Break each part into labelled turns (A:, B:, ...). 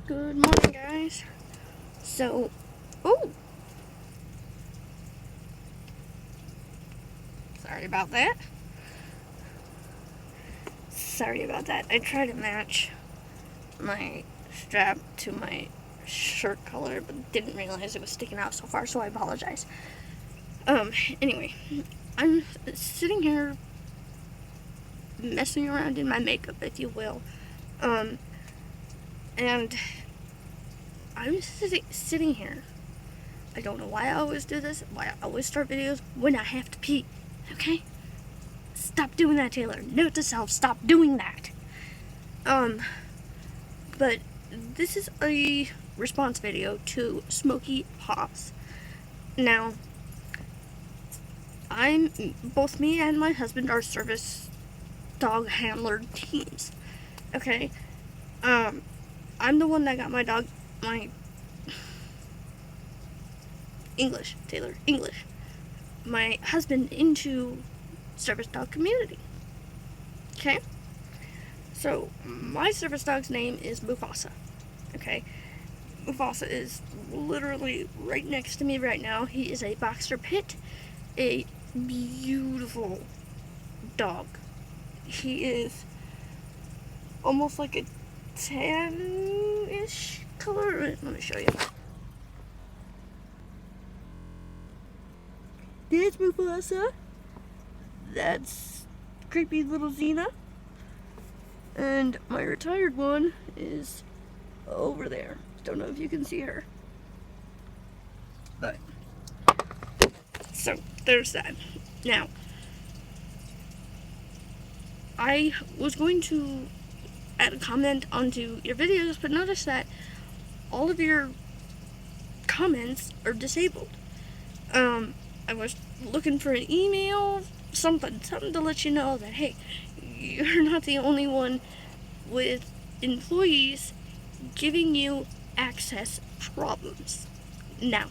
A: Good morning, guys. So, oh, sorry about that. Sorry about that. I tried to match my strap to my shirt color, but didn't realize it was sticking out so far, so I apologize. Anyway, I'm sitting here messing around in my makeup, if you will. And I'm sitting here. I don't know why I always do this, why I always start videos when I have to pee, okay? Stop doing that, Taylor. Note to self, stop doing that. But this is a response video to Smokey Paws. Now, both me and my husband are service dog handler teams, okay? I'm the one that got my English. My husband into service dog community. Okay? So, my service dog's name is Mufasa. Okay? Mufasa is literally right next to me right now. He is a boxer pit, a beautiful dog. He is almost like a tan-ish color. Let me show you. That's Mufasa. That's creepy little Xena. And my retired one is over there. Don't know if you can see her. But, so, there's that. Now, I was going to add a comment onto your videos, but notice that all of your comments are disabled. I was looking for an email, something to let you know that, hey, you're not the only one with employees giving you access problems. Now,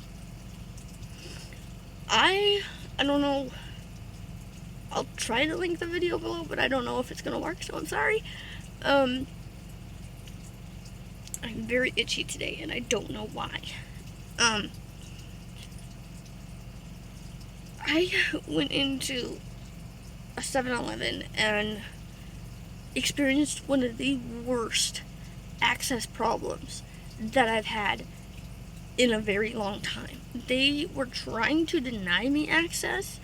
A: I don't know, I'll try to link the video below, but I don't know if it's gonna work, so I'm sorry. I'm very itchy today, and I don't know why. I went into a 7-Eleven and experienced one of the worst access problems that I've had in a very long time. They were trying to deny me access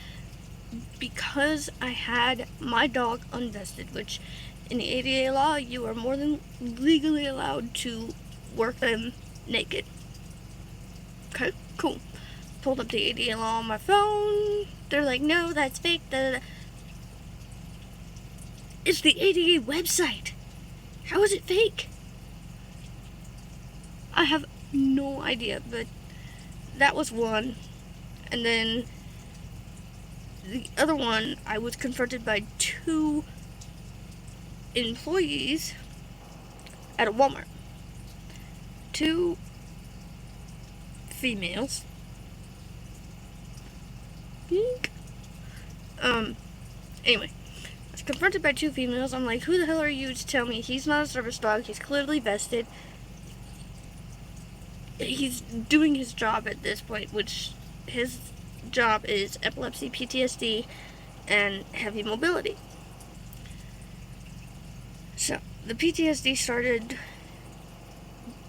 A: because I had my dog unvested, which in the ADA law, you are more than legally allowed to work them naked. Okay, cool. Pulled up the ADA law on my phone. They're like, no, that's fake. It's the ADA website. How is it fake? I have no idea, but that was one. And then the other one, I was confronted by 2 employees at a Walmart. 2 females. Anyway, I was confronted by 2 females. I'm like, who the hell are you to tell me he's not a service dog? He's clearly vested. He's doing his job at this point, which his job is epilepsy, PTSD, and heavy mobility. So, the PTSD started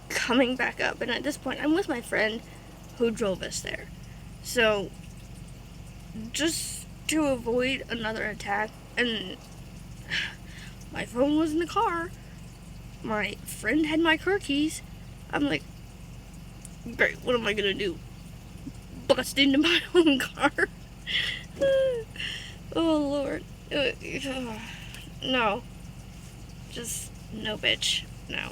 A: coming back up, and at this point, I'm with my friend who drove us there. So, just to avoid another attack, and my phone was in the car, my friend had my car keys, I'm like, great, what am I gonna do? Bust into my own car? Oh, Lord. No. Just, no, bitch. No.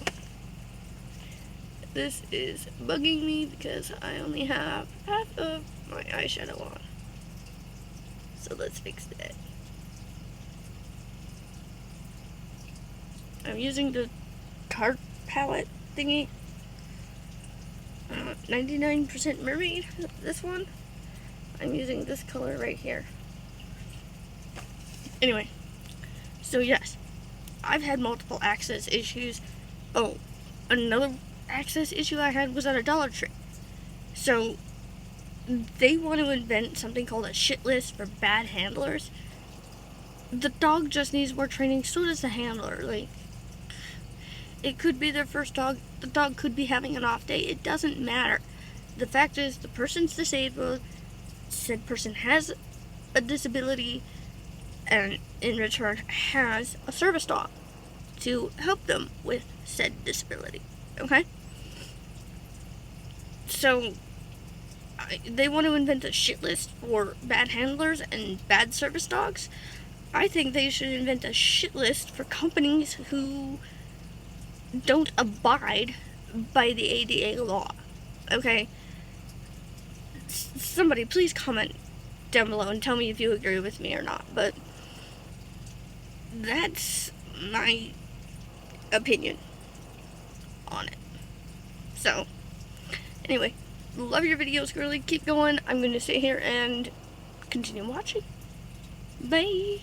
A: This is bugging me because I only have half of my eyeshadow on. So let's fix that. I'm using the Tarte palette thingy. 99% Mermaid, this one. I'm using this color right here. Anyway, so yes, I've had multiple access issues. Oh, another access issue I had was at a Dollar Tree. So they want to invent something called a shit list for bad handlers. The dog just needs more training, so does the handler. Like, it could be their first dog, the dog could be having an off day, it doesn't matter. The fact is, the person's disabled, said person has a disability, and in return has a service dog to help them with said disability. Okay? So, they want to invent a shit list for bad handlers and bad service dogs. I think they should invent a shit list for companies who don't abide by the ADA law. Okay? Somebody please comment down below and tell me if you agree with me or not, but that's my opinion on it. So, anyway, love your videos, girly. Keep going. I'm going to sit here and continue watching. Bye.